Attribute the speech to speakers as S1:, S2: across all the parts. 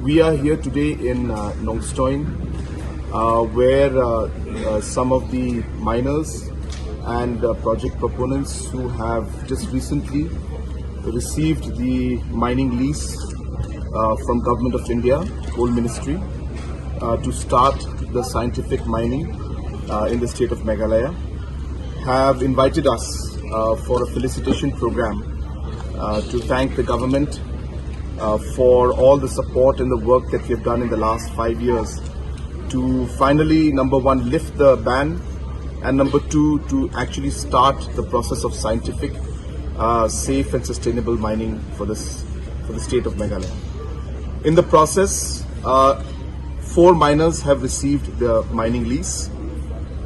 S1: We are here today in Nongstoin, where some of the miners and project proponents who have just recently received the mining lease from Government of India, Coal Ministry, to start the scientific mining in the state of Meghalaya, have invited us for a felicitation program to thank the government for all the support and the work that we have done in the last 5 years to finally, number one, lift the ban, and number two, to actually start the process of scientific, safe and sustainable mining for the state of Meghalaya. In the process, 4 miners have received the mining lease,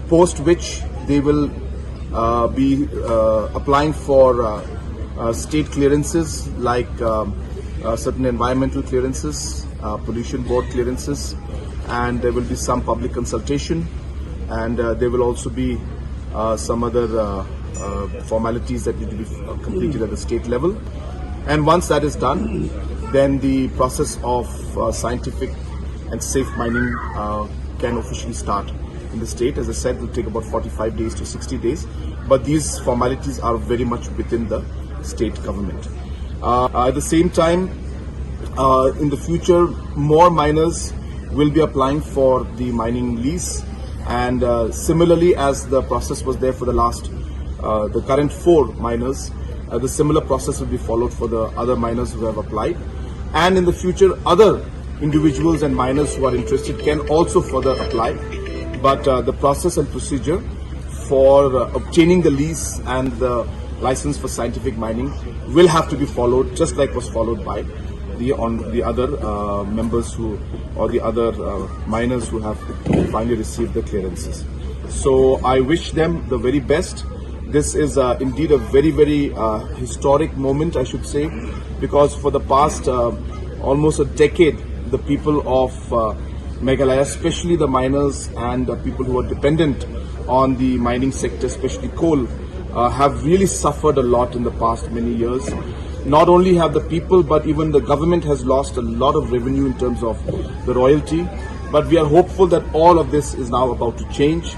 S1: post which they will be applying for state clearances like certain environmental clearances, pollution board clearances, and there will be some public consultation, and there will also be some other formalities that need to be completed at the state level. And once that is done, then the process of scientific and safe mining can officially start in the state. As I said, it will take about 45 days to 60 days, but these formalities are very much within the state government. At the same time, in the future, more miners will be applying for the mining lease, and similarly as the process was there for the current 4 miners, the similar process will be followed for the other miners who have applied. And in the future, other individuals and miners who are interested can also further apply. But the process and procedure for obtaining the lease and the license for scientific mining will have to be followed, just like was followed by the other members or the other miners who have finally received the clearances. So I wish them the very best. This is indeed a very, very historic moment, I should say, because for the past almost a decade, the people of Meghalaya, especially the miners and people who are dependent on the mining sector, especially coal, have really suffered a lot in the past many years. Not only have the people, but even the government has lost a lot of revenue in terms of the royalty. But we are hopeful that all of this is now about to change.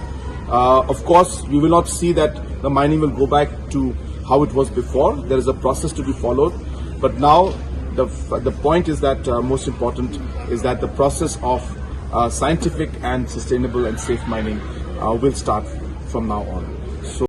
S1: Of course, we will not see that the mining will go back to how it was before. There is a process to be followed. But now the point is that most important is that the process of scientific and sustainable and safe mining will start from now on.